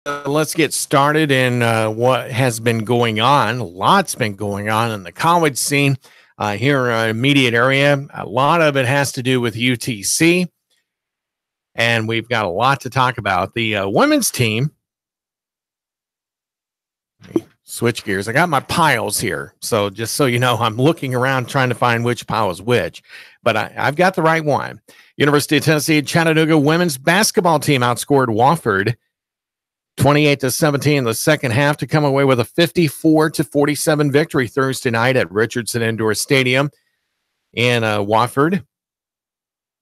Let's get started in what has been going on. Lots been going on in the college scene here in our immediate area. A lot of it has to do with UTC, and we've got a lot to talk about. The women's team. Switch gears. I got my piles here. So just so you know, I'm looking around trying to find which pile is which, but I've got the right one. University of Tennessee Chattanooga women's basketball team outscored Wofford 28-17 in the second half to come away with a 54-47 victory Thursday night at Richardson Indoor Stadium in Wofford.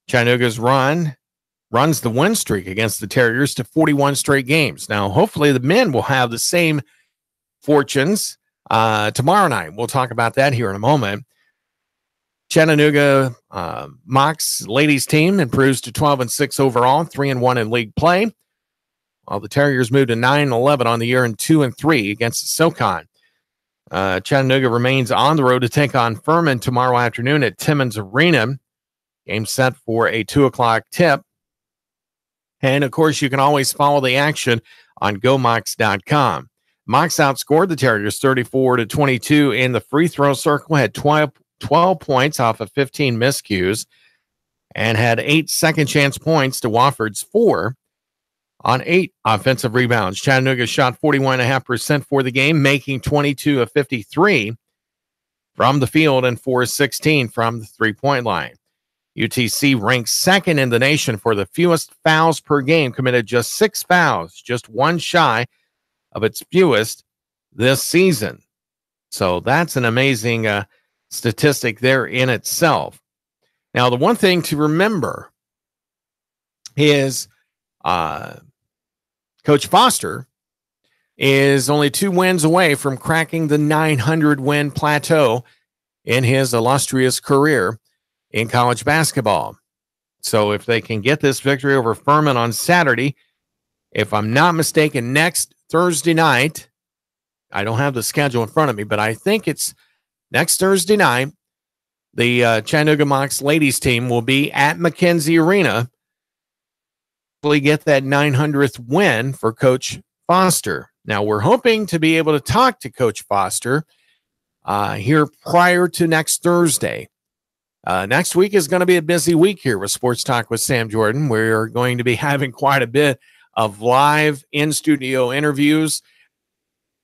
Chattanooga's runs the win streak against the Terriers to 41 straight games. Now, hopefully the men will have the same fortunes tomorrow night. We'll talk about that here in a moment. Chattanooga Mocs ladies team improves to 12-6 overall, 3-1 in league play, while the Terriers moved to 9-11 on the year and 2-3 against the SoCon. Chattanooga remains on the road to take on Furman tomorrow afternoon at Timmons Arena. Game set for a 2:00 tip. And, of course, you can always follow the action on GoMocs.com. Mocs outscored the Terriers 34-22 in the free throw circle, had 12 points off of 15 miscues, and had 8 second chance points to Wofford's 4 on 8 offensive rebounds. Chattanooga shot 41.5% for the game, making 22 of 53 from the field and 4 of 16 from the three-point line. UTC ranks second in the nation for the fewest fouls per game, committed just 6 fouls, just one shy of its fewest this season. So that's an amazing statistic there in itself. Now, the one thing to remember is Coach Foster is only 2 wins away from cracking the 900-win plateau in his illustrious career in college basketball. So if they can get this victory over Furman on Saturday, if I'm not mistaken, next Thursday night, I don't have the schedule in front of me, but I think it's next Thursday night, the Chattanooga Mocs ladies team will be at McKenzie Arena. Hopefully get that 900th win for Coach Foster. Now, we're hoping to be able to talk to Coach Foster here prior to next Thursday. Next week is going to be a busy week here with Sports Talk with Sam Jordan. We're going to be having quite a bit of live in-studio interviews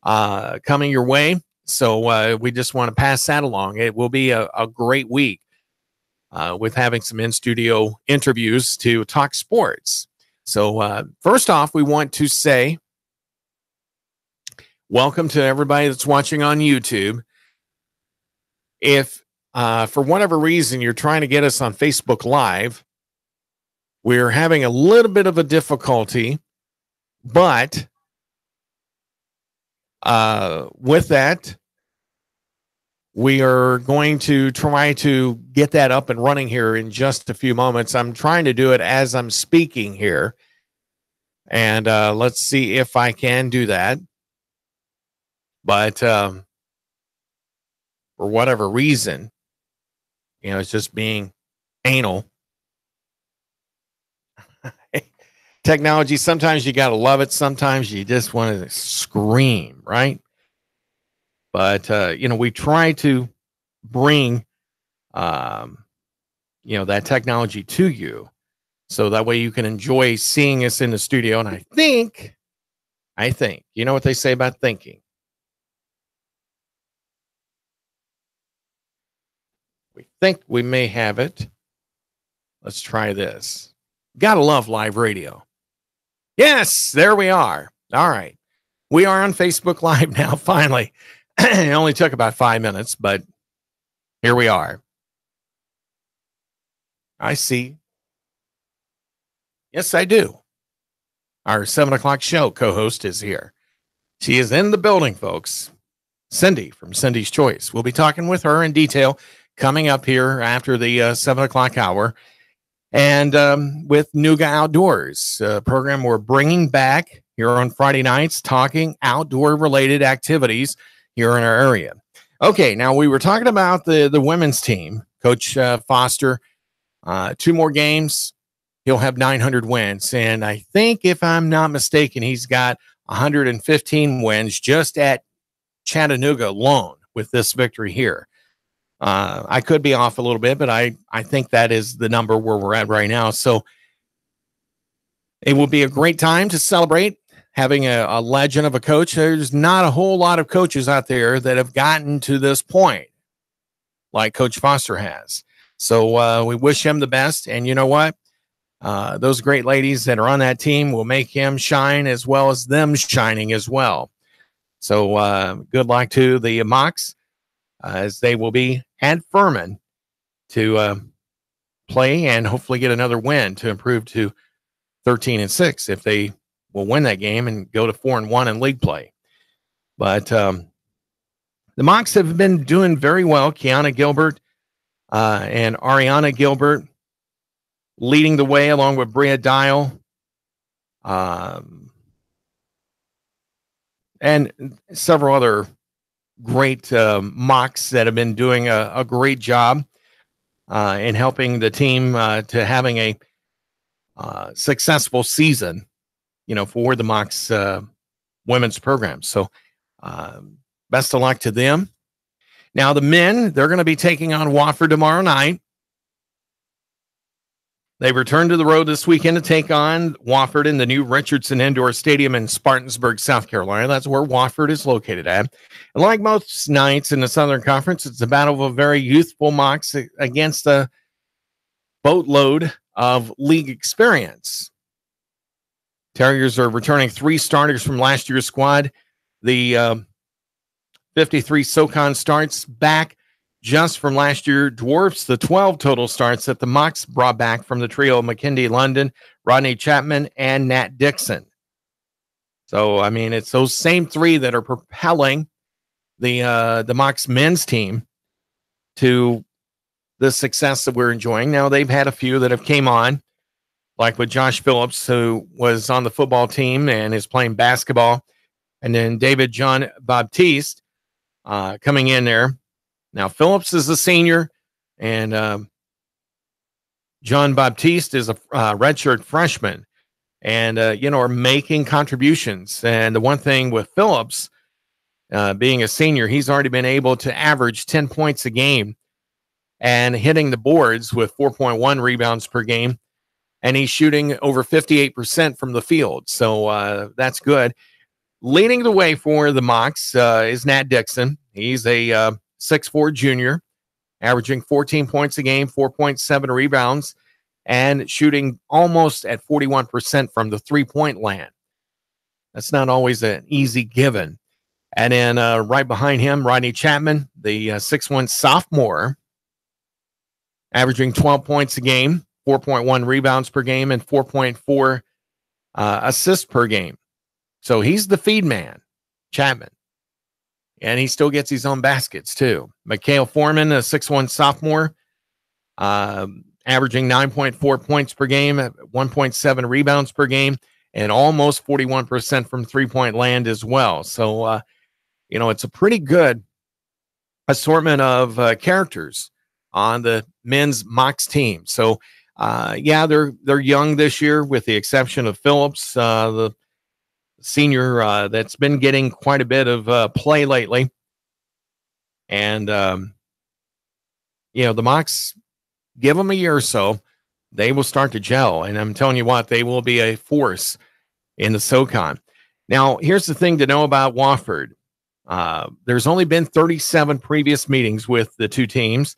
coming your way. So we just want to pass that along. It will be a great week with having some in-studio interviews to talk sports. So first off, we want to say welcome to everybody that's watching on YouTube. If for whatever reason you're trying to get us on Facebook Live, we're having a little bit of a difficulty, but with that, we are going to try to get that up and running here in just a few moments. I'm trying to do it as I'm speaking here, and let's see if I can do that. But for whatever reason, it's just being anal. Technology, sometimes you got to love it. Sometimes you just want to scream, right? But, we try to bring, that technology to you. So that way you can enjoy seeing us in the studio. And I think, you know what they say about thinking? We think we may have it. Let's try this. Gotta love live radio. Yes, there we are. All right. We are on Facebook Live now, finally. It only took about 5 minutes, but here we are. I see. Yes, I do. Our 7 o'clock show co-host is here. She is in the building, folks. Cindy from Cindy's Choice. We'll be talking with her in detail coming up here after the 7 o'clock hour. And with Nooga Outdoors, a program we're bringing back here on Friday nights, talking outdoor-related activities here in our area. Okay, now we were talking about the women's team. Coach Foster, 2 more games, he'll have 900 wins. And I think, if I'm not mistaken, he's got 115 wins just at Chattanooga alone with this victory here. I could be off a little bit, but I think that is the number where we're at right now. So it will be a great time to celebrate having a legend of a coach. There's not a whole lot of coaches out there that have gotten to this point like Coach Foster has. So we wish him the best. And you know what? Those great ladies that are on that team will make him shine as well as them shining as well. So good luck to the Mocs as they will be at Furman to play and hopefully get another win to improve to 13-6 if they will win that game and go to 4-1 in league play. But the Mocs have been doing very well. Kiana Gilbert and Ariana Gilbert leading the way along with Bria Dial. And several other great Mocs that have been doing a great job in helping the team to having a successful season, for the Mocs women's program. So best of luck to them. Now the men, they're going to be taking on Wofford tomorrow night. They return to the road this weekend to take on Wofford in the new Richardson Indoor Stadium in Spartansburg, South Carolina. That's where Wofford is located at. And like most nights in the Southern Conference, it's a battle of a very youthful Mocs against a boatload of league experience. Terriers are returning 3 starters from last year's squad. The 53 SoCon starts back just from last year dwarfs the 12 total starts that the Mocs brought back from the trio of McKindy London, Rodney Chapman, and Nat Dixon. So, I mean, it's those same 3 that are propelling the Mocs men's team to the success that we're enjoying. Now, they've had a few that have came on, like with Josh Phillips, who was on the football team and is playing basketball, and then David John Baptiste coming in there. Now, Phillips is a senior, and John Baptiste is a redshirt freshman, and, are making contributions. And the one thing with Phillips being a senior, he's already been able to average 10 points a game and hitting the boards with 4.1 rebounds per game. And he's shooting over 58% from the field. So that's good. Leading the way for the Mocs is Nat Dixon. He's a 6'4" junior, averaging 14 points a game, 4.7 rebounds, and shooting almost at 41% from the three-point land. That's not always an easy given. And then right behind him, Rodney Chapman, the 6'1" sophomore, averaging 12 points a game, 4.1 rebounds per game, and 4.4 assists per game. So he's the feed man, Chapman. And he still gets his own baskets, too. Mikhail Foreman, a 6'1" sophomore, averaging 9.4 points per game, 1.7 rebounds per game, and almost 41% from three-point land as well. So, it's a pretty good assortment of characters on the men's Mocs team. So, they're young this year, with the exception of Phillips, the senior that's been getting quite a bit of play lately. And, the Mocs, give them a year or so, they will start to gel. And I'm telling you what, they will be a force in the SoCon. Now, here's the thing to know about Wofford. There's only been 37 previous meetings with the two teams.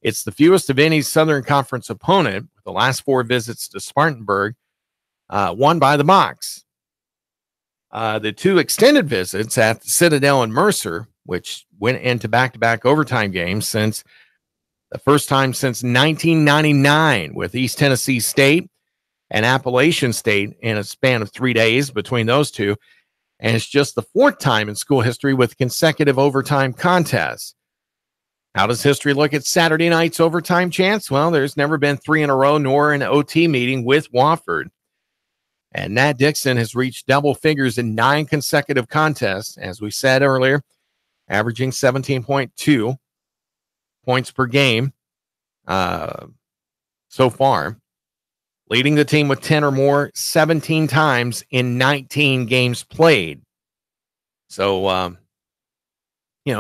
It's the fewest of any Southern Conference opponent, with the last 4 visits to Spartanburg, won by the Mocs. The 2 extended visits at the Citadel and Mercer, which went into back-to-back overtime games since the first time since 1999, with East Tennessee State and Appalachian State in a span of 3 days between those two. And it's just the 4th time in school history with consecutive overtime contests. How does history look at Saturday night's overtime chance? Well, there's never been 3 in a row, nor an OT meeting with Wofford. And Nat Dixon has reached double figures in 9 consecutive contests, as we said earlier, averaging 17.2 points per game so far. leading the team with 10 or more 17 times in 19 games played. So,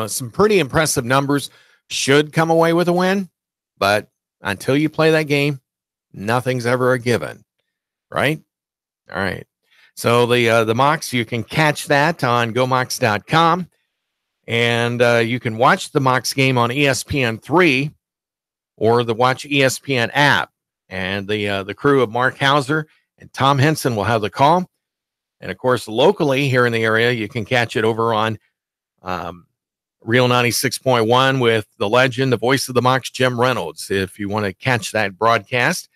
some pretty impressive numbers. Should come away with a win, but until you play that game, nothing's ever a given, right? All right. So the mocks, you can catch that on GoMox.com, and you can watch the mocks game on ESPN3 or the Watch ESPN app. And the crew of Mark Hauser and Tom Henson will have the call. And of course, locally here in the area, you can catch it over on Real 96.1 with the legend, the voice of the mocks, Jim Reynolds, if you want to catch that broadcast.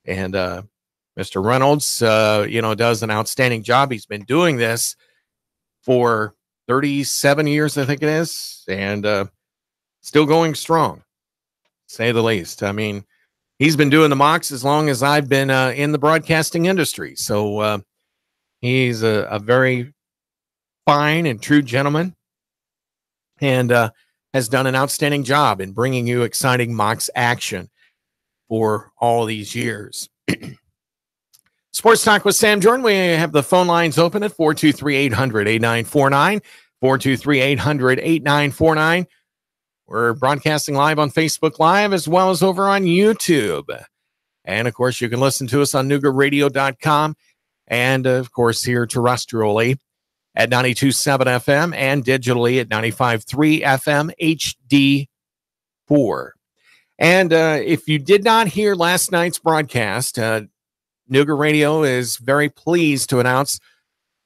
And Mr. Reynolds, does an outstanding job. He's been doing this for 37 years, I think it is, and still going strong, to say the least. I mean, he's been doing the mocks as long as I've been in the broadcasting industry. So he's a very fine and true gentleman, and has done an outstanding job in bringing you exciting mocks action for all these years. Sports Talk with Sam Jordan. We have the phone lines open at 423-800-8949, 423-800-8949. We're broadcasting live on Facebook Live as well as over on YouTube. And, of course, you can listen to us on NoogaRadio.com and, of course, here terrestrially at 92.7 FM and digitally at 95.3 FM HD4. And if you did not hear last night's broadcast, Nooga Radio is very pleased to announce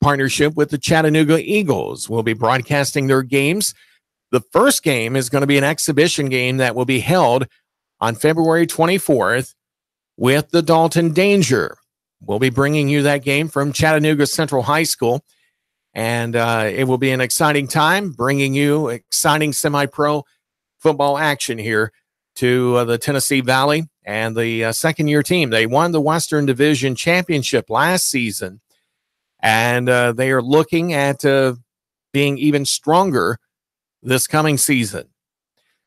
partnership with the Chattanooga Eagles. We'll be broadcasting their games. The first game is going to be an exhibition game that will be held on February 24th with the Dalton Danger. We'll be bringing you that game from Chattanooga Central High School, and it will be an exciting time bringing you exciting semi-pro football action here to the Tennessee Valley and the second-year team. They won the Western Division Championship last season, and they are looking at being even stronger this coming season.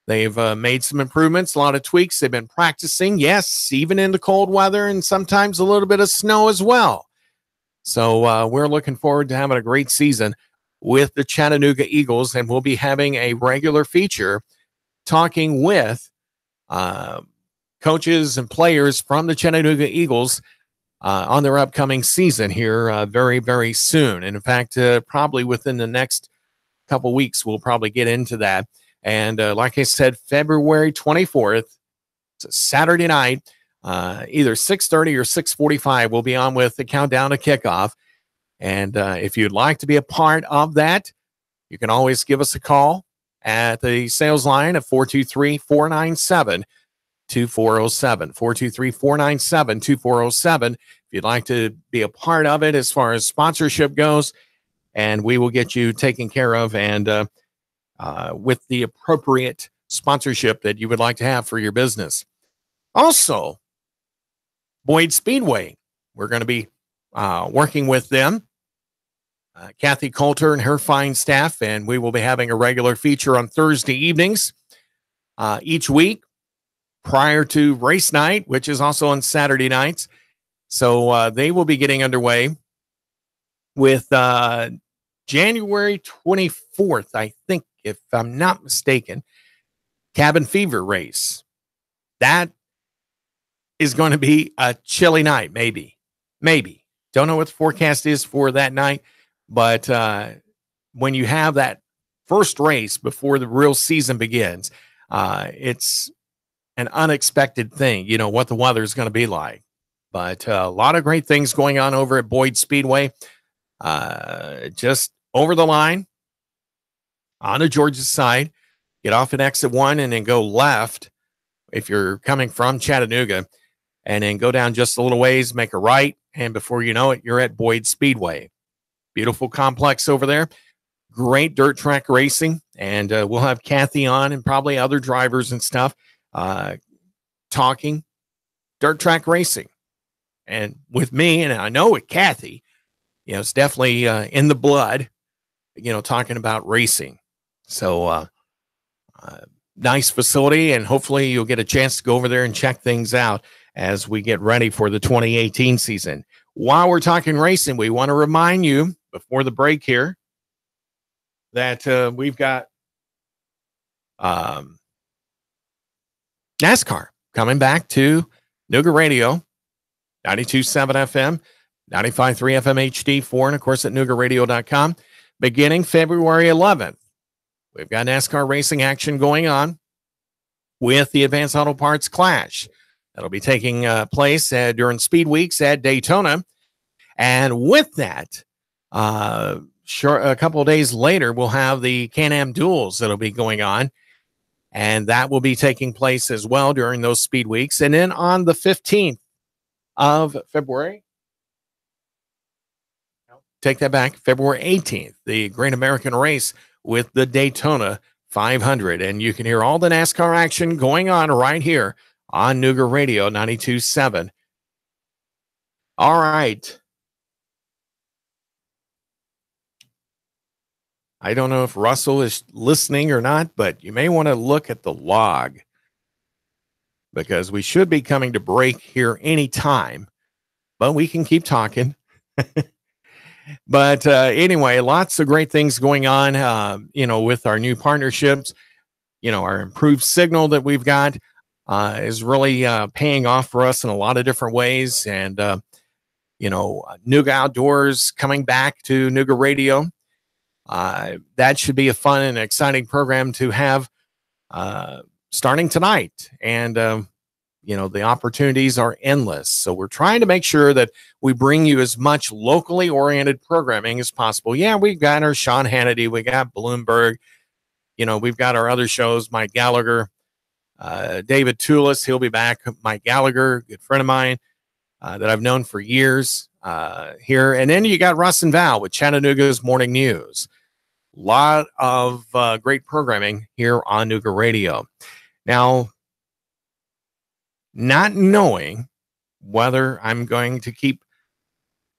They've made some improvements, a lot of tweaks. They've been practicing, yes, even in the cold weather and sometimes a little bit of snow as well. So we're looking forward to having a great season with the Chattanooga Eagles, and we'll be having a regular feature talking with coaches and players from the Chattanooga Eagles on their upcoming season here very, very soon. And in fact, probably within the next couple weeks, we'll probably get into that. And like I said, February 24th, it's a Saturday night, either 6:30 or 6:45, we'll be on with the countdown to kickoff. And if you'd like to be a part of that, you can always give us a call at the sales line of 423-497-2407, 423-497-2407. If you'd like to be a part of it as far as sponsorship goes, and we will get you taken care of and with the appropriate sponsorship that you would like to have for your business. Also, Boyd Speedway, we're going to be working with them, Kathy Coulter and her fine staff, and we will be having a regular feature on Thursday evenings each week prior to race night, which is also on Saturday nights. So they will be getting underway with January 24th, I think, if I'm not mistaken, Cabin Fever race. That is going to be a chilly night, maybe. Don't know what the forecast is for that night, but when you have that first race before the real season begins, it's an unexpected thing, what the weather is going to be like. But a lot of great things going on over at Boyd Speedway. Just over the line on the Georgia side, get off at exit 1 and then go left if you're coming from Chattanooga, and then go down just a little ways, make a right, and before you know it, you're at Boyd Speedway. Beautiful complex over there. Great dirt track racing, and we'll have Kathy on and probably other drivers and stuff talking dirt track racing. And with me, and I know with Kathy, it's definitely in the blood, talking about racing. So nice facility, and hopefully you'll get a chance to go over there and check things out as we get ready for the 2018 season. While we're talking racing, we want to remind you before the break here that we've got NASCAR coming back to Nooga Radio, 92.7 FM, 95.3 FM HD4, and of course at NoogaRadio.com, beginning February 11th. We've got NASCAR racing action going on with the Advanced Auto Parts Clash. That'll be taking place during Speed Weeks at Daytona. And with that, a couple of days later, we'll have the Can-Am Duels that'll be going on. And that will be taking place as well during those Speed Weeks. And then on the 15th of February, take that back, February 18th, the Great American Race with the Daytona 500. And you can hear all the NASCAR action going on right here on Nooga Radio 92.7. All right. I don't know if Russell is listening or not, but you may want to look at the log because we should be coming to break here anytime, but we can keep talking. But anyway, lots of great things going on, with our new partnerships. Our improved signal that we've got is really paying off for us in a lot of different ways. And, Nooga Outdoors coming back to Nooga Radio. That should be a fun and exciting program to have starting tonight. And, the opportunities are endless. So we're trying to make sure that we bring you as much locally oriented programming as possible. Yeah, we've got our Sean Hannity. We got Bloomberg. We've got our other shows, Mike Gallagher, David Tulis. He'll be back. Mike Gallagher, good friend of mine that I've known for years here. And then you got Russ and Val with Chattanooga's Morning News. A lot of great programming here on Nooga Radio. Now, not knowing whether I'm going to keep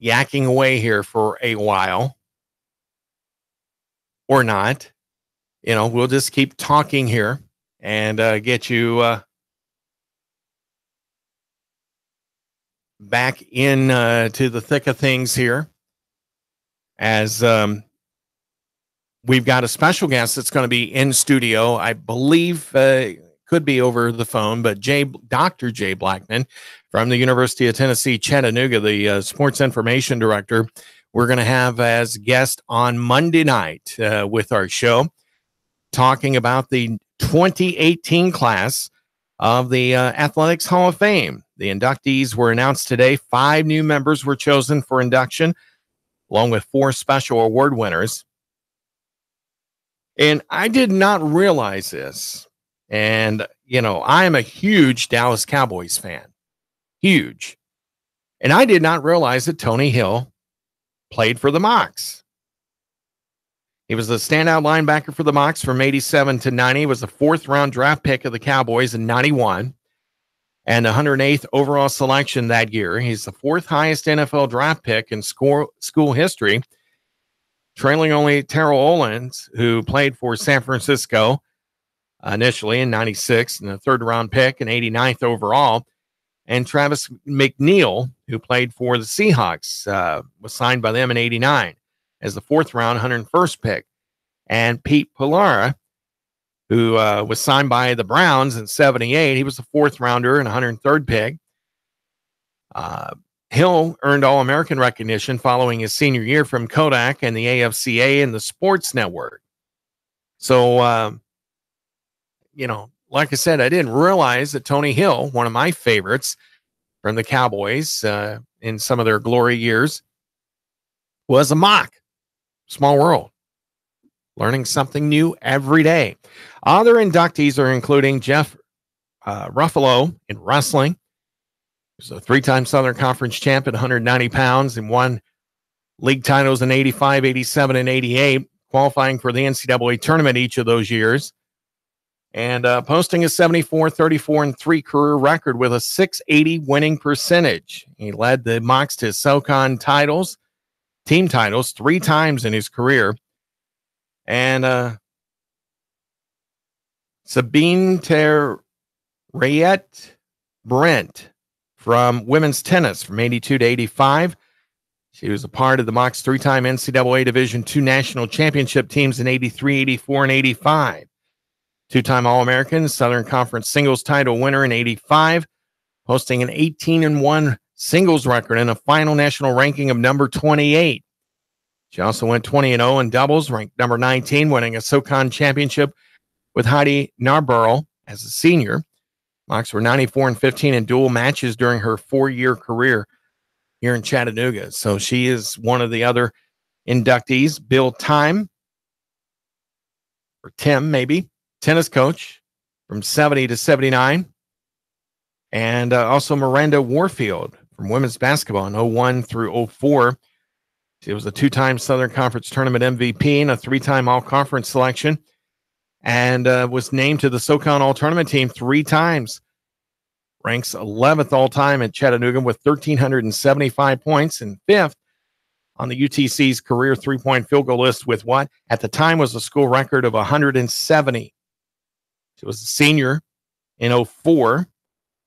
yakking away here for a while or not, we'll just keep talking here and get you back in to the thick of things here as we've got a special guest that's going to be in studio. I believe could be over the phone, but Dr. Jay Blackman from the University of Tennessee, Chattanooga, the sports information director, we're going to have as guest on Monday night with our show, talking about the 2018 class of the Athletics Hall of Fame. The inductees were announced today. 5 new members were chosen for induction, along with 4 special award winners. And I did not realize this. And, I am a huge Dallas Cowboys fan. Huge. And I did not realize that Tony Hill played for the Mocs. He was the standout linebacker for the Mocs from 87 to 90. He was the 4th round draft pick of the Cowboys in 91 and 108th overall selection that year. He's the 4th highest NFL draft pick in school history, trailing only Terrell Owens, who played for San Francisco initially in 96 and the 3rd round pick and 89th overall. And Travis McNeil, who played for the Seahawks, was signed by them in 89 as the 4th round, 101st pick. And Pete Pilara, who was signed by the Browns in 78, he was the 4th rounder and 103rd pick. Hill earned All-American recognition following his senior year from Kodak and the AFCA and the Sports Network. So, like I said, I didn't realize that Tony Hill, one of my favorites from the Cowboys in some of their glory years, was a Mock. Small world. Learning something new every day. Other inductees are including Jeff Ruffalo in wrestling. He's a 3-time Southern Conference champ at 190 pounds and won league titles in 85, 87, and 88, qualifying for the NCAA tournament each of those years. And posting a 74, 34, and 3 career record with a .680 winning percentage. He led the Mocs to SoCon titles, team titles, 3 times in his career. And Sabine Terrayet Brent from women's tennis from 82 to 85. She was a part of the Mocs three-time NCAA Division II national championship teams in 83, 84, and 85. Two-time All-American, Southern Conference singles title winner in 85, posting an 18-1 singles record and a final national ranking of number 28. She also went 20-0 in doubles, ranked number 19, winning a SoCon championship with Heidi Narborough as a senior. Mocs were 94-15 in dual matches during her 4-year career here in Chattanooga. So she is one of the other inductees. Bill Time, or Tim maybe, tennis coach from 70 to 79. And also Miranda Warfield from women's basketball in 01 through 04. She was a 2-time Southern Conference Tournament MVP and a 3-time All-Conference selection, and was named to the SoCon All-Tournament team 3 times. Ranks 11th all-time at Chattanooga with 1,375 points and 5th on the UTC's career three-point field goal list with what at the time was a school record of 170. She was a senior in 04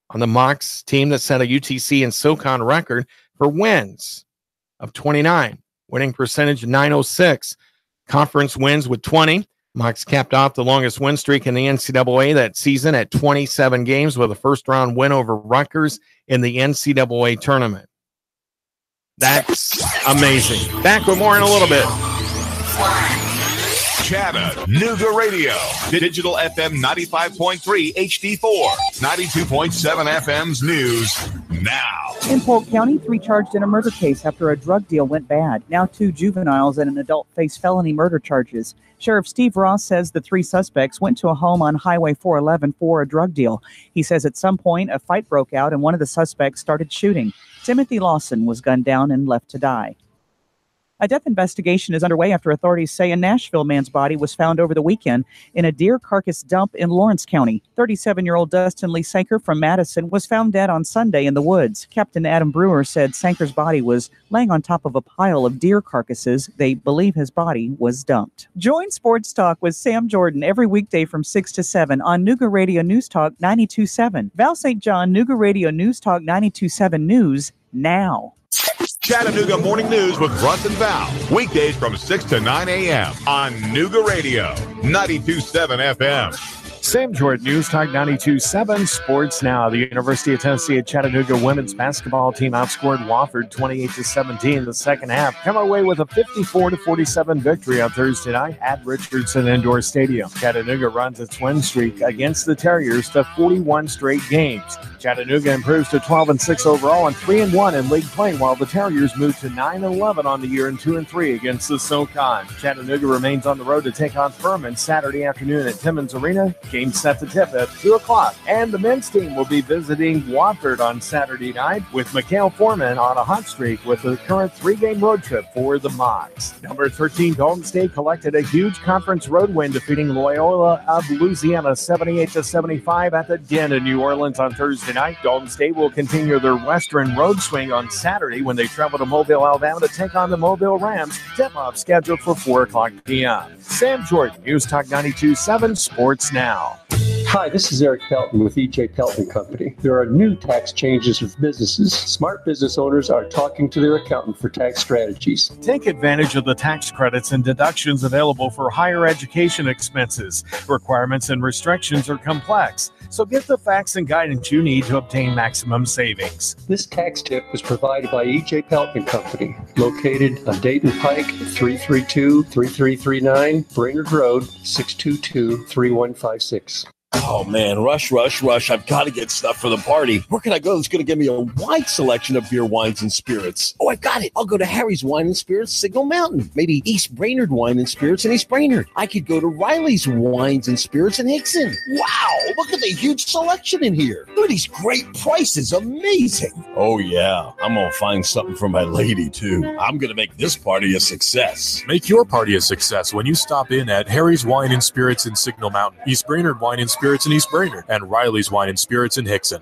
on the Mocs team that set a UTC and SoCon record for wins of 29, winning percentage of 906, conference wins with 20. Mocs capped off the longest win streak in the NCAA that season at 27 games with a first-round win over Rutgers in the NCAA tournament. That's amazing. Back with more in a little bit. Chattanooga Radio, digital FM 95.3 HD4, 92.7 FM's news now. In Polk County, 3 charged in a murder case after a drug deal went bad. Now 2 juveniles and an adult face felony murder charges. Sheriff Steve Ross says the 3 suspects went to a home on Highway 411 for a drug deal. He says at some point a fight broke out and one of the suspects started shooting. Timothy Lawson was gunned down and left to die. A death investigation is underway after authorities say a Nashville man's body was found over the weekend in a deer carcass dump in Lawrence County. 37-year-old Dustin Lee Sanker from Madison was found dead on Sunday in the woods. Captain Adam Brewer said Sanker's body was laying on top of a pile of deer carcasses. They believe his body was dumped. Join Sports Talk with Sam Jordan every weekday from 6 to 7 on Nooga Radio News Talk 92.7. Val St. John, Nooga Radio News Talk 92.7 News now. Chattanooga Morning News with Russ and Val. Weekdays from 6 to 9 a.m. on Nooga Radio, 92.7 FM. Sam Jordan, News Talk 92.7 Sports Now. The University of Tennessee at Chattanooga women's basketball team outscored Wofford 28-17 in the second half. Come away with a 54-47 victory on Thursday night at Richardson Indoor Stadium. Chattanooga runs its win streak against the Terriers to 41 straight games. Chattanooga improves to 12-6 overall and 3-1 in league play, while the Terriers move to 9-11 on the year and 2-3 against the SoCon. Chattanooga remains on the road to take on Furman Saturday afternoon at Timmons Arena. Game set to tip at 2 o'clock. And the men's team will be visiting Wofford on Saturday night with Mikhail Foreman on a hot streak with the current 3-game road trip for the Mocs. Number 13, Golden State collected a huge conference road win, defeating Loyola of Louisiana 78-75 at the Den in New Orleans on Thursday night. Golden State will continue their western road swing on Saturday when they travel to Mobile, Alabama to take on the Mobile Rams. Tip-off scheduled for 4 o'clock p.m. Sam Jordan, News Talk 92.7 Sports Now. Hi, this is Eric Pelton with E.J. Pelton Company. There are new tax changes for businesses. Smart business owners are talking to their accountant for tax strategies. Take advantage of the tax credits and deductions available for higher education expenses. Requirements and restrictions are complex, so get the facts and guidance you need to obtain maximum savings. This tax tip was provided by E.J. Pelton Company, located on Dayton Pike, 332-3339, Brainerd Road, 622-3156. Oh, man, rush. I've got to get stuff for the party. Where can I go that's going to give me a wide selection of beer, wines, and spirits? Oh, I got it. I'll go to Harry's Wine and Spirits, Signal Mountain. Maybe East Brainerd Wine and Spirits in East Brainerd. I could go to Riley's Wines and Spirits in Hickson. Wow, look at the huge selection in here. Look at these great prices. Amazing. Oh, yeah, I'm going to find something for my lady, too. I'm going to make this party a success. Make your party a success when you stop in at Harry's Wine and Spirits in Signal Mountain, East Brainerd Wine and Spirits in East Brainerd, and Riley's Wine and Spirits in Hickson.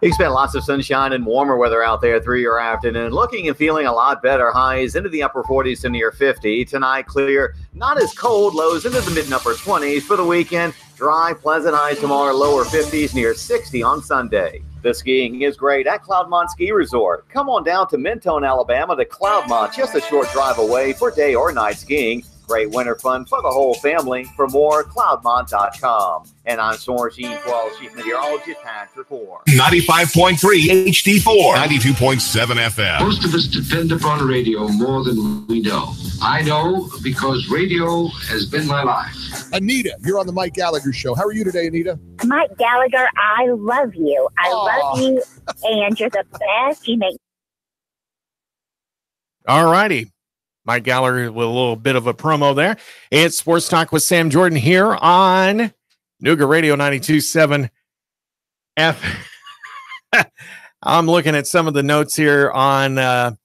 Expect lots of sunshine and warmer weather out there through your afternoon. Looking and feeling a lot better. Highs into the upper 40s to near 50. Tonight, clear, not as cold. Lows into the mid and upper 20s. For the weekend, Dry, pleasant highs tomorrow, lower 50s, near 60 on Sunday. The skiing is great at Cloudmont Ski Resort. Come on down to Mentone, Alabama to Cloudmont, just a short drive away for day or night skiing. Great winter fun for the whole family. For more, cloudmont.com. And I'm Sourcine 12 Chief Meteorologist Patrick Horn. 95.3 HD4, 92.7 FM. Most of us depend upon radio more than we know. I know because radio has been my life. Anita, you're on the Mike Gallagher Show. How are you today, Anita? Mike Gallagher, I love you. I love you, and you're the best. You make. All righty. Mike Gallagher with a little bit of a promo there. It's Sports Talk with Sam Jordan here on Nooga Radio 92.7 F. I'm looking at some of the notes here on our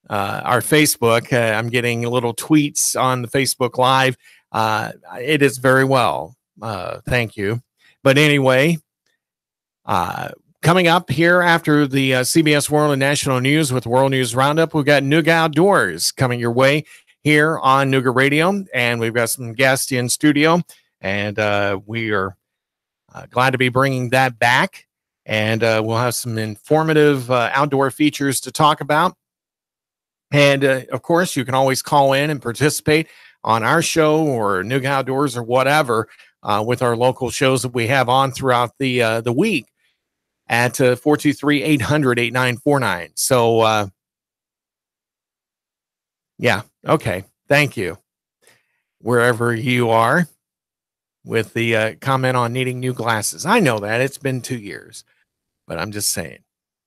Facebook. I'm getting little tweets on the Facebook Live. It is very well. Thank you. But anyway, coming up here after the CBS World and National News with World News Roundup, we've got Nooga Outdoors coming your way here on Nooga Radio, and we've got some guests in studio, and we are glad to be bringing that back, and we'll have some informative outdoor features to talk about. And, of course, you can always call in and participate on our show or Nooga Outdoors or whatever with our local shows that we have on throughout the week at 423-800-8949. So, yeah, okay, thank you. Wherever you are with the comment on needing new glasses. I know that. It's been 2 years, but I'm just saying.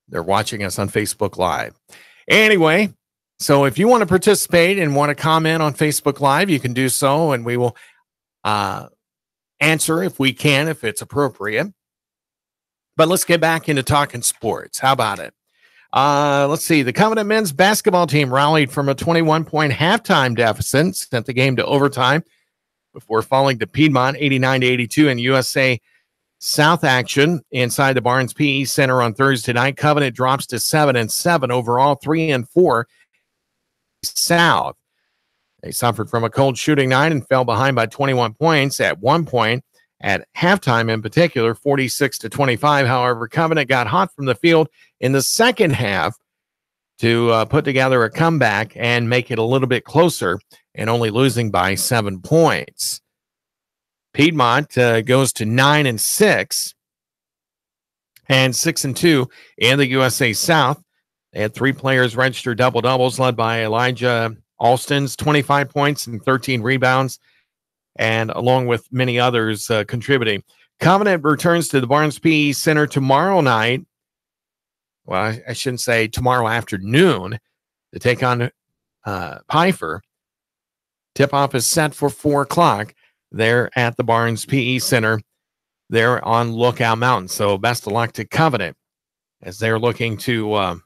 They're watching us on Facebook Live. Anyway, so if you want to participate and want to comment on Facebook Live, you can do so, and we will answer if we can, if it's appropriate. But let's get back into talking sports. How about it? Let's see. The Covenant men's basketball team rallied from a 21-point halftime deficit, sent the game to overtime before falling to Piedmont 89-82 in USA South action inside the Barnes PE Center on Thursday night. Covenant drops to 7-7 overall, 3-4 South. They suffered from a cold shooting night and fell behind by 21 points at one point. At halftime, in particular, 46-25. However, Covenant got hot from the field in the second half to put together a comeback and make it a little bit closer, and only losing by 7 points. Piedmont goes to 9-6 and 6-2 in the USA South. They had 3 players register double-doubles, led by Elijah Alston's 25 points and 13 rebounds, and along with many others contributing. Covenant returns to the Barnes PE Center tomorrow night. Well, I shouldn't say tomorrow afternoon, to take on Pfeiffer. Tip-off is set for 4 o'clock there at the Barnes PE Center there on Lookout Mountain. So best of luck to Covenant as they're looking to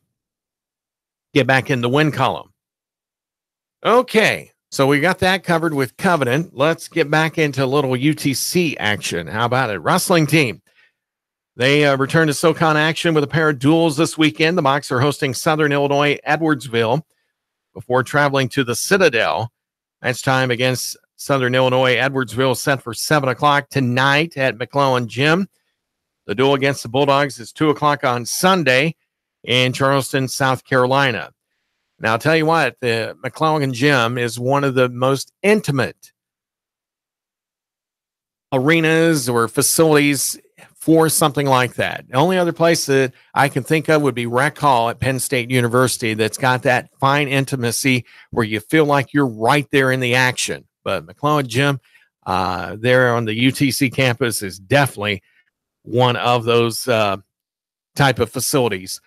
get back in the win column. Okay. So we got that covered with Covenant. Let's get back into a little UTC action. How about it? Wrestling team. They return to SoCon action with a pair of duels this weekend. The Mocs are hosting Southern Illinois Edwardsville before traveling to the Citadel. Match time against Southern Illinois Edwardsville set for 7 o'clock tonight at McClellan Gym. The duel against the Bulldogs is 2 o'clock on Sunday in Charleston, South Carolina. Now, I'll tell you what, the McClellan Gym is one of the most intimate arenas or facilities for something like that. The only other place that I can think of would be Rec Hall at Penn State University that's got that fine intimacy where you feel like you're right there in the action. But McClellan Gym there on the UTC campus is definitely one of those type of facilities.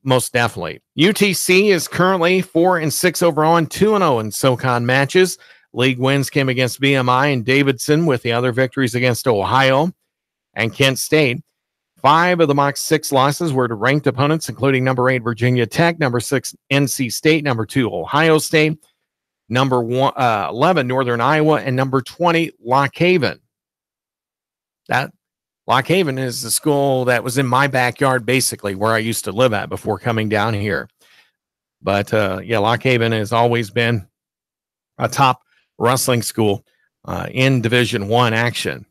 Most definitely. UTC is currently 4-6 overall and 2-0 in SoCon matches. League wins came against BMI and Davidson, with the other victories against Ohio and Kent State. 5 of the Mocs' 6 losses were to ranked opponents, including number 8 Virginia Tech, number 6 NC State, number 2 Ohio State, number 11 Northern Iowa, and number 20 Lock Haven. Lock Haven is the school that was in my backyard, basically, where I used to live at before coming down here. But, yeah, Lock Haven has always been a top wrestling school in Division I action.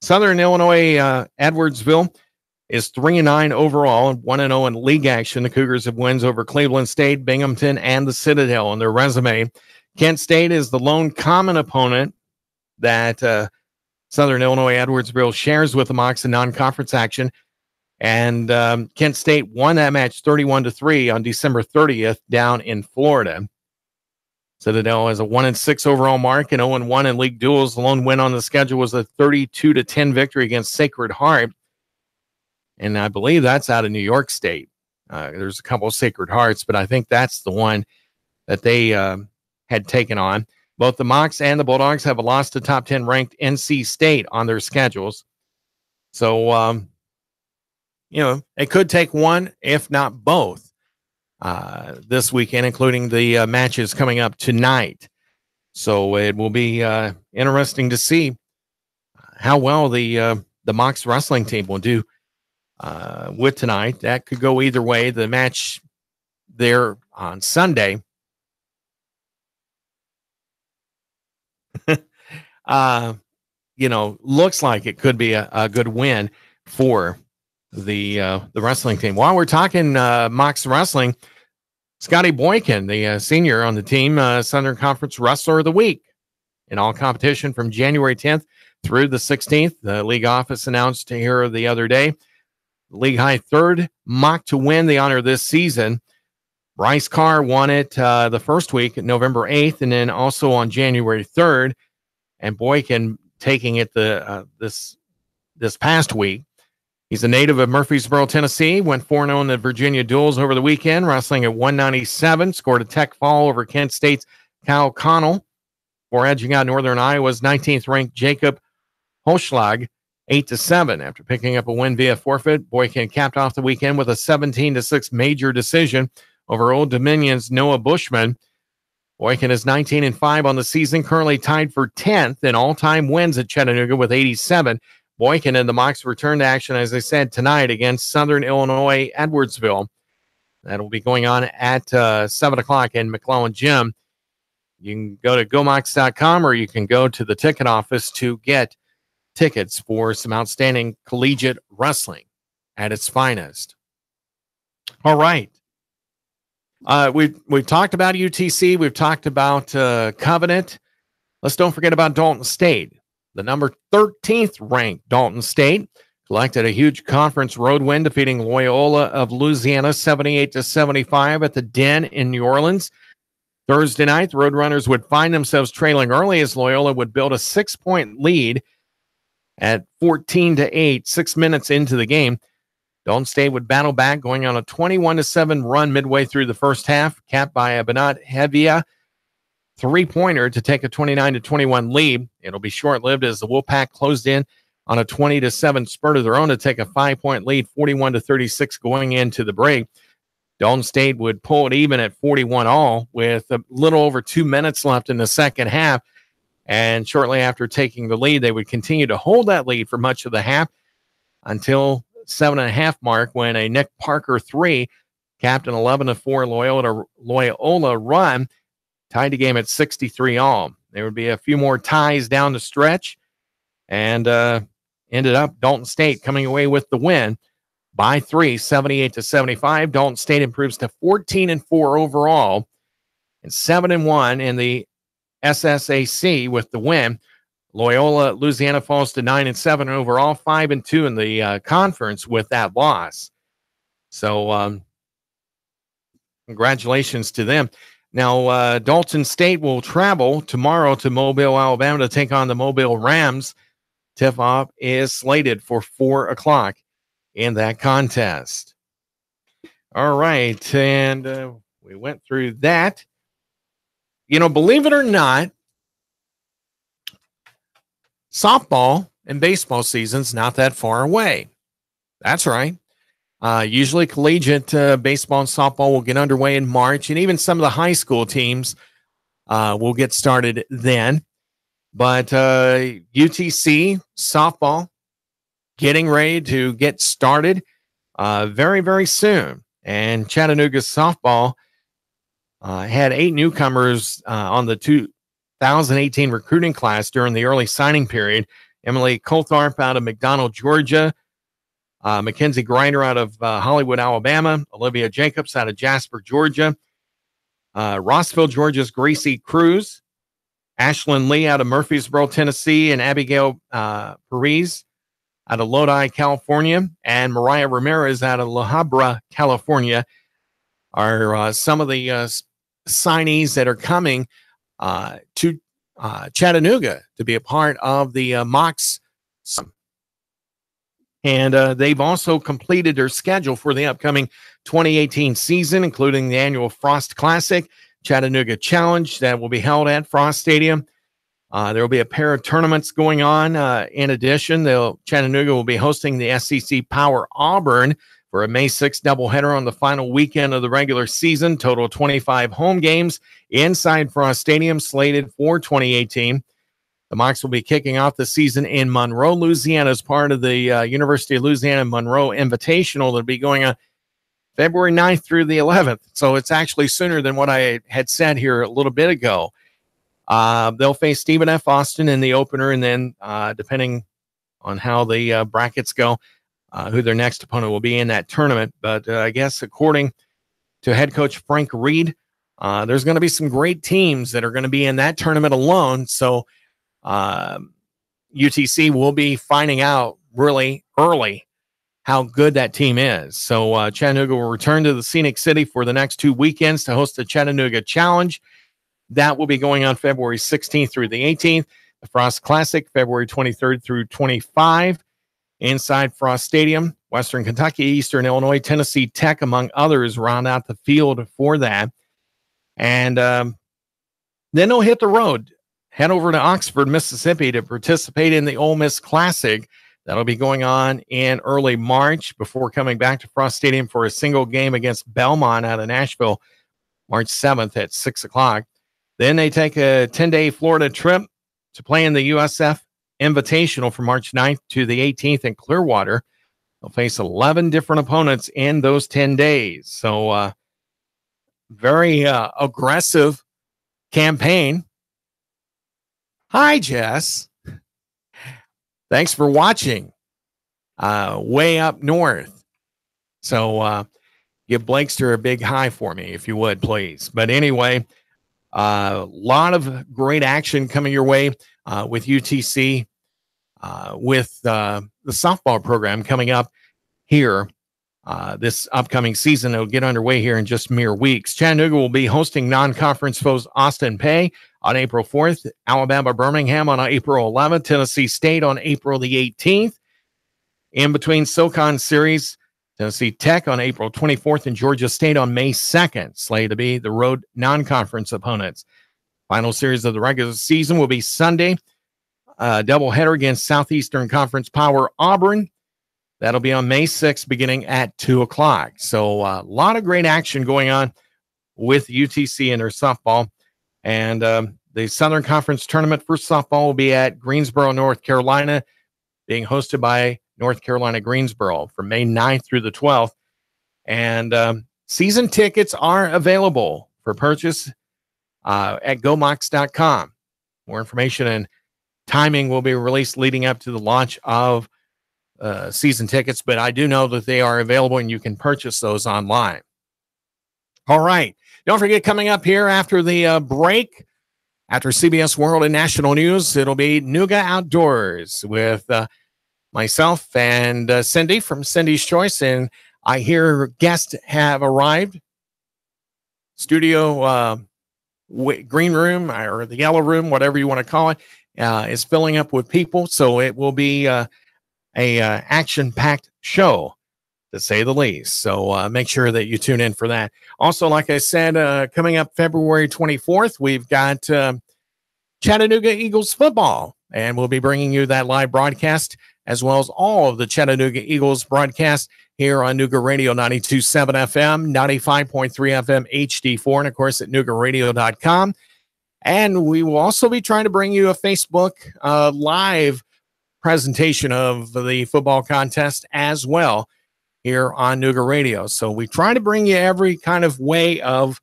Southern Illinois Edwardsville is 3-9 overall and 1-0 in league action. The Cougars have wins over Cleveland State, Binghamton, and the Citadel on their resume. Kent State is the lone common opponent that Southern Illinois Edwardsville shares with the Mocs in non-conference action. And Kent State won that match 31-3 on December 30th down in Florida. Citadel has a 1-6 overall mark and 0-1 in league duels. The lone win on the schedule was a 32-10 victory against Sacred Heart. And I believe that's out of New York State. There's a couple of Sacred Hearts, but I think that's the one that they had taken on. Both the Mocs and the Bulldogs have lost to top 10 ranked NC State on their schedules. So, it could take one, if not both, this weekend, including the matches coming up tonight. So it will be interesting to see how well the Mocs wrestling team will do with tonight. That could go either way. The match there on Sunday, looks like it could be a good win for the wrestling team. While we're talking Mocs wrestling, Scotty Boykin, the senior on the team, Southern Conference Wrestler of the Week in all competition from January 10th through the 16th. The league office announced here the other day, league high third Moc to win the honor this season. Bryce Carr won it the first week, November 8th, and then also on January 3rd. And Boykin taking it this past week. He's a native of Murfreesboro, Tennessee, went 4-0 in the Virginia duels over the weekend, wrestling at 197, scored a tech fall over Kent State's Kyle Connell, for edging out Northern Iowa's 19th ranked Jacob Hochschlag 8-7. After picking up a win via forfeit, Boykin capped off the weekend with a 17-6 major decision over Old Dominion's Noah Bushman. Boykin is 19-5 on the season, currently tied for 10th in all-time wins at Chattanooga with 87. Boykin and the Mocs return to action, as I said, tonight against Southern Illinois Edwardsville. That'll be going on at 7 o'clock in McClellan Gym. You can go to gomocs.com or you can go to the ticket office to get tickets for some outstanding collegiate wrestling at its finest. All right. We've talked about UTC. We've talked about Covenant. Let's don't forget about Dalton State. The number 13th ranked Dalton State collected a huge conference road win, defeating Loyola of Louisiana 78-75 at the Den in New Orleans. Thursday night, the Roadrunners would find themselves trailing early as Loyola would build a 6-point lead at 14-8, 6 minutes into the game. Dalton State would battle back, going on a 21-7 run midway through the first half, capped by a Bernat Hevia three-pointer to take a 29-21 lead. It'll be short-lived as the Wolfpack closed in on a 20-7 spurt of their own to take a 5-point lead, 41-36 going into the break. Dalton State would pull it even at 41 all with a little over 2 minutes left in the second half. And shortly after taking the lead, they would continue to hold that lead for much of the half until 7.5 mark when a Nick Parker 3 capped an 11-4 Loyola run, tied the game at 63 all. There would be a few more ties down the stretch, and ended up Dalton State coming away with the win by 3, 78-75. Dalton State improves to 14-4 overall and 7-1 in the SSAC with the win. Loyola, Louisiana falls to 9-7 overall, 5-2 in the conference with that loss. So congratulations to them. Now, Dalton State will travel tomorrow to Mobile, Alabama to take on the Mobile Rams. Tip-off is slated for 4 o'clock in that contest. All right, and we went through that. Believe it or not, softball and baseball season's not that far away. That's right. Usually collegiate baseball and softball will get underway in March, and even some of the high school teams will get started then. But UTC softball getting ready to get started very, very soon. And Chattanooga softball had 8 newcomers on the 2018 recruiting class during the early signing period. Emily Coltharp out of McDonald, Georgia. Mackenzie Grider out of Hollywood, Alabama. Olivia Jacobs out of Jasper, Georgia. Rossville, Georgia's Gracie Cruz. Ashlyn Lee out of Murfreesboro, Tennessee. And Abigail Perez out of Lodi, California. And Mariah Ramirez out of La Habra, California are some of the signees that are coming to Chattanooga to be a part of the Mocs. And they've also completed their schedule for the upcoming 2018 season, including the annual Frost Classic, Chattanooga Challenge that will be held at Frost Stadium. There will be a pair of tournaments going on. In addition, Chattanooga will be hosting the SEC Power Auburn for a May 6th doubleheader on the final weekend of the regular season. Total 25 home games inside Frost Stadium slated for 2018. The Mocs will be kicking off the season in Monroe, Louisiana, as part of the University of Louisiana Monroe Invitational that will be going on February 9th through the 11th. So it's actually sooner than what I had said here a little bit ago. They'll face Stephen F. Austin in the opener, and then depending on how the brackets go, who their next opponent will be in that tournament. But I guess according to head coach Frank Reed, there's going to be some great teams that are going to be in that tournament alone. So UTC will be finding out really early how good that team is. So Chattanooga will return to the Scenic City for the next 2 weekends to host the Chattanooga Challenge. That will be going on February 16th through the 18th. The Frost Classic, February 23rd through 25 inside Frost Stadium. Western Kentucky, Eastern Illinois, Tennessee Tech, among others, round out the field for that. And then they'll hit the road. Head over to Oxford, Mississippi to participate in the Ole Miss Classic. That'll be going on in early March before coming back to Frost Stadium for a single game against Belmont out of Nashville, March 7th at 6 o'clock. Then they take a 10-day Florida trip to play in the USF Invitational from March 9th to the 18th in Clearwater. They'll face 11 different opponents in those 10 days. So very aggressive campaign. Hi, Jess. Thanks for watching way up north. So give Blakester a big hi for me, if you would, please. But anyway, a lot of great action coming your way with UTC, with the softball program coming up here this upcoming season. It'll get underway here in just mere weeks. Chattanooga will be hosting non-conference foes Austin Peay on April 4th, Alabama Birmingham on April 11th, Tennessee State on April the 18th. In between SoCon series, Tennessee Tech on April 24th and Georgia State on May 2nd, slated to be the road non-conference opponents. Final series of the regular season will be Sunday, doubleheader against Southeastern Conference Power Auburn. That'll be on May 6th, beginning at 2 o'clock. So a lot of great action going on with UTC and their softball. And the Southern Conference Tournament for softball will be at Greensboro, North Carolina, being hosted by North Carolina Greensboro from May 9th through the 12th. And season tickets are available for purchase at gomox.com. More information and timing will be released leading up to the launch of season tickets, but I do know that they are available and you can purchase those online. All right. Don't forget, coming up here after the break, after CBS World and National News, it'll be Nooga Outdoors with myself and Cindy from Cindy's Choice. And I hear guests have arrived. Studio green room or the yellow room, whatever you want to call it, is filling up with people. So it will be a action-packed show, to say the least. So make sure that you tune in for that. Also, like I said, coming up February 24th, we've got Chattanooga Eagles football, and we'll be bringing you that live broadcast as well as all of the Chattanooga Eagles broadcasts here on Nooga Radio 92.7 FM, 95.3 FM HD4, and of course at NoogaRadio.com. And we will also be trying to bring you a Facebook live presentation of the football contest as well here on Nooga Radio. So we try to bring you every kind of way of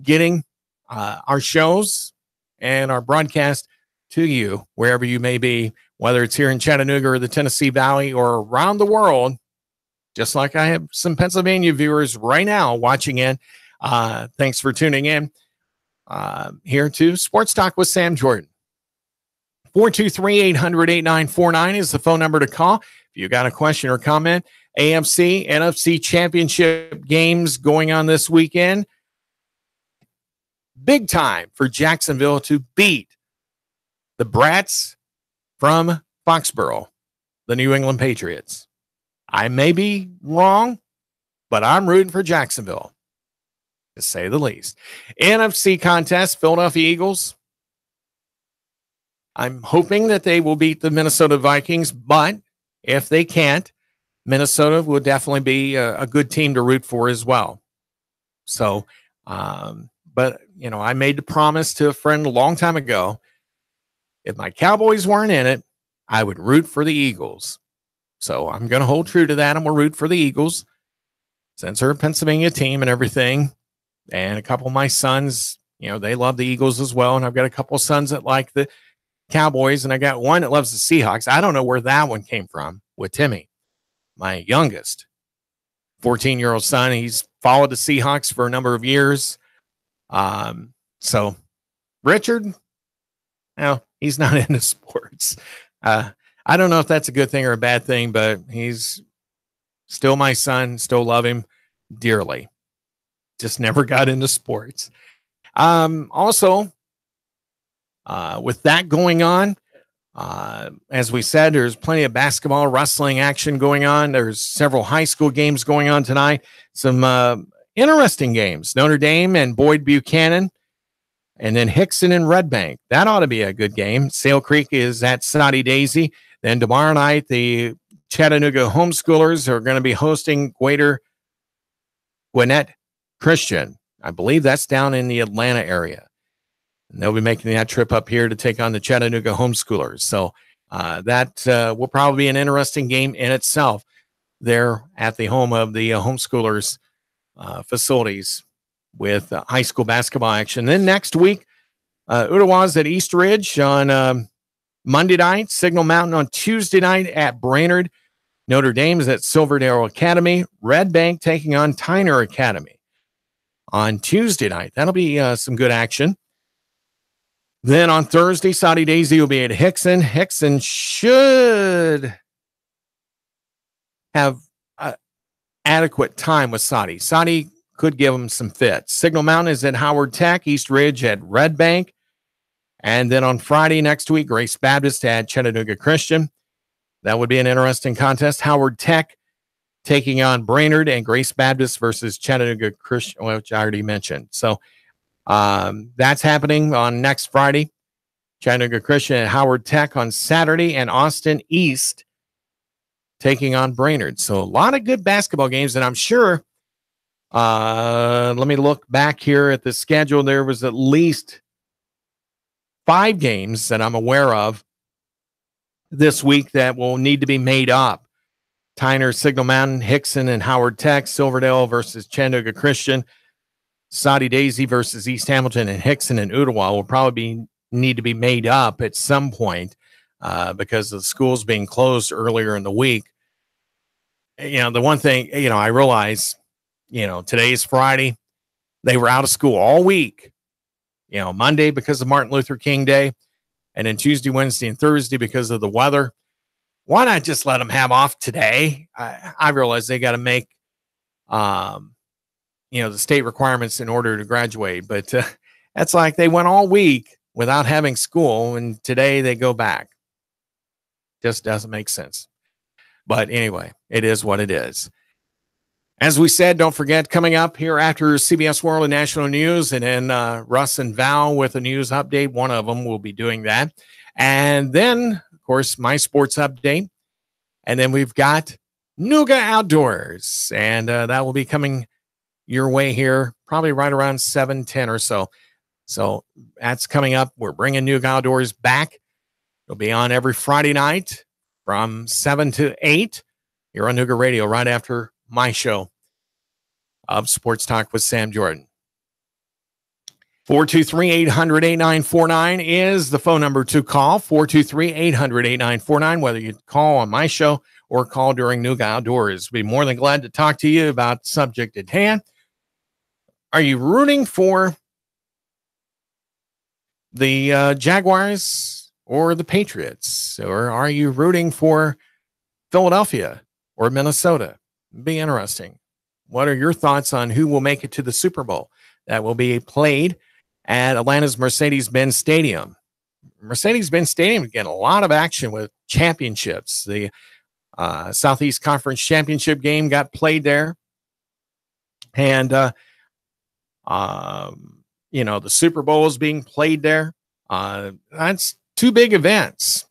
getting our shows and our broadcast to you wherever you may be, whether it's here in Chattanooga or the Tennessee Valley or around the world. Just like I have some Pennsylvania viewers right now watching in. Thanks for tuning in here to Sports Talk with Sam Jordan. 423-800-8949 is the phone number to call. If you got a question or comment, AFC, NFC championship games going on this weekend. Big time for Jacksonville to beat the Brats from Foxborough, the New England Patriots. I may be wrong, but I'm rooting for Jacksonville, to say the least. NFC contest, Philadelphia Eagles. I'm hoping that they will beat the Minnesota Vikings, but if they can't, Minnesota will definitely be a good team to root for as well. So, but, you know, I made the promise to a friend a long time ago, if my Cowboys weren't in it, I would root for the Eagles. So I'm going to hold true to that. I'm going to root for the Eagles since they're a Pennsylvania team and everything. And a couple of my sons, you know, they love the Eagles as well. And I've got a couple of sons that like the Cowboys. And I got one that loves the Seahawks. I don't know where that one came from with Timmy, my youngest 14-year-old son. He's followed the Seahawks for a number of years. So Richard, no, he's not into sports. I don't know if that's a good thing or a bad thing, but he's still my son, still love him dearly. Just never got into sports. Also, with that going on, as we said, there's plenty of basketball, wrestling action going on. There's several high school games going on tonight. Some interesting games. Notre Dame and Boyd Buchanan, and then Hickson and Red Bank. That ought to be a good game. Sale Creek is at Soddy Daisy. Then tomorrow night, the Chattanooga homeschoolers are going to be hosting Gwinnett Christian. I believe that's down in the Atlanta area. And they'll be making that trip up here to take on the Chattanooga homeschoolers. So that will probably be an interesting game in itself there at the home of the homeschoolers facilities with high school basketball action. Then next week, Ottawa's at East Ridge on Monday night, Signal Mountain on Tuesday night at Brainerd. Notre Dame is at Silverdale Academy. Red Bank taking on Tyner Academy on Tuesday night. That'll be some good action. Then on Thursday, Soddy Daisy will be at Hickson. Hickson should have adequate time with Soddy. Soddy could give them some fits. Signal Mountain is at Howard Tech. East Ridge at Red Bank. And then on Friday next week, Grace Baptist at Chattanooga Christian. That would be an interesting contest. Howard Tech taking on Brainerd, and Grace Baptist versus Chattanooga Christian, which I already mentioned. So that's happening on next Friday. Chattanooga Christian at Howard Tech on Saturday, and Austin East taking on Brainerd. So a lot of good basketball games, and I'm sure, let me look back here at the schedule. There was at least 5 games that I'm aware of this week that will need to be made up. Tyner, Signal Mountain, Hickson, and Howard Tech. Silverdale versus Chattanooga Christian. Soddy Daisy versus East Hamilton, and Hickson and Ottawa will probably need to be made up at some point because the schools being closed earlier in the week. You know, the one thing, you know, I realize, you know, today's Friday. They were out of school all week. You know, Monday because of Martin Luther King Day, and then Tuesday, Wednesday, and Thursday because of the weather. Why not just let them have off today? I realize they got to make, you know, the state requirements in order to graduate, but that's like they went all week without having school, and today they go back. Just doesn't make sense. But anyway, it is what it is. As we said, don't forget, coming up here after CBS World and National News, and then Russ and Val with a news update. One of them will be doing that. And then, of course, my sports update. And then we've got Nooga Outdoors. And that will be coming your way here probably right around 7:10 or so. So that's coming up. We're bringing Nooga Outdoors back. It'll be on every Friday night from 7 to 8 here on Nooga Radio right after my show of Sports Talk with Sam Jordan. 423-800-8949 is the phone number to call. 423-800-8949, whether you call on my show or call during Nooga Outdoors. We'd be more than glad to talk to you about the subject at hand. Are you rooting for the Jaguars or the Patriots? Or are you rooting for Philadelphia or Minnesota? It'd be interesting. What are your thoughts on who will make it to the Super Bowl? That will be played at Atlanta's Mercedes-Benz Stadium. Mercedes-Benz Stadium getting a lot of action with championships. The Southeast Conference Championship game got played there. And, you know, the Super Bowl is being played there. That's two big events.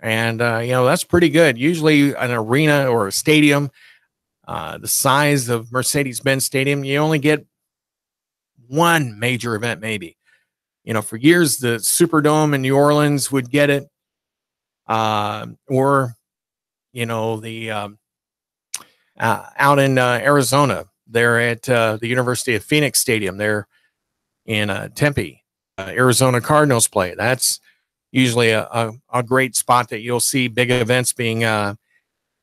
And, you know, that's pretty good. Usually an arena or a stadium, the size of Mercedes-Benz Stadium, you only get one major event, maybe. You know, for years, the Superdome in New Orleans would get it. Or, you know, the out in Arizona, they're at the University of Phoenix Stadium. They're in Tempe, Arizona Cardinals play. That's usually a great spot that you'll see big events being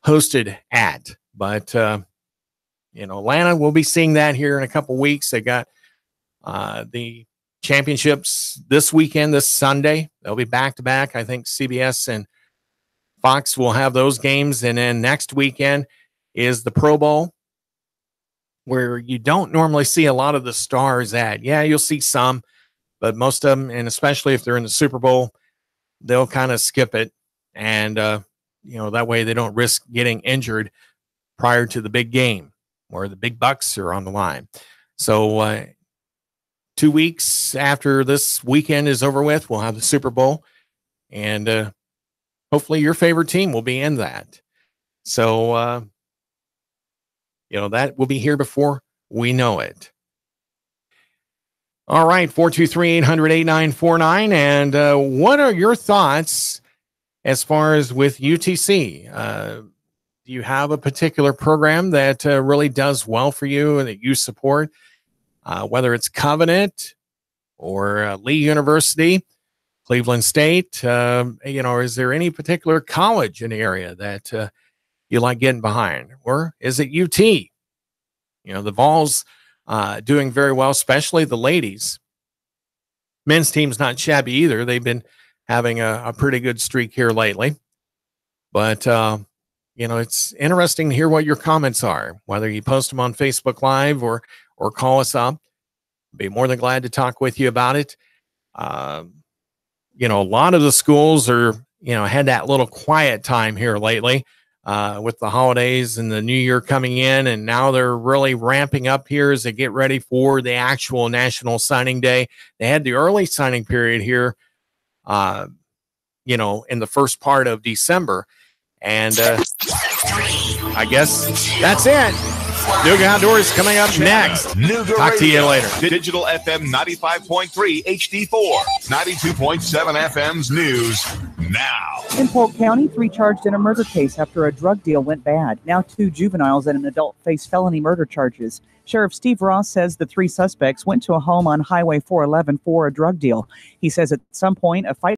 hosted at. But, you know, Atlanta, we'll be seeing that here in a couple weeks. They got the championships this weekend, this Sunday. They'll be back-to-back. I think CBS and Fox will have those games. And then next weekend is the Pro Bowl, where you don't normally see a lot of the stars at. Yeah, you'll see some, but most of them, and especially if they're in the Super Bowl, they'll kind of skip it. And, you know, that way they don't risk getting injured prior to the big game where the big bucks are on the line. So 2 weeks after this weekend is over with, we'll have the Super Bowl. And hopefully your favorite team will be in that. So, you know, that will be here before we know it. All right, 423-800-8949. And what are your thoughts as far as with UTC? Do you have a particular program that really does well for you and that you support? Whether it's Covenant or Lee University, Cleveland State, you know, is there any particular college in the area that you like getting behind? Or is it UT? You know, the Vols doing very well, especially the ladies. Men's team's not shabby either. They've been having a pretty good streak here lately. But, you know, it's interesting to hear what your comments are, whether you post them on Facebook Live or call us up. Be more than glad to talk with you about it. You know, a lot of the schools are, you know, had that little quiet time here lately with the holidays and the new year coming in. And now they're really ramping up here as they get ready for the actual National Signing Day. They had the early signing period here, you know, in the first part of December. And I guess that's it. Nooga Outdoors coming up next. Nooga Talk to you later. Digital FM 95.3 HD4, 92.7 FM's news now. In Polk County, 3 charged in a murder case after a drug deal went bad. Now 2 juveniles and an adult face felony murder charges. Sheriff Steve Ross says the 3 suspects went to a home on Highway 411 for a drug deal. He says at some point a fight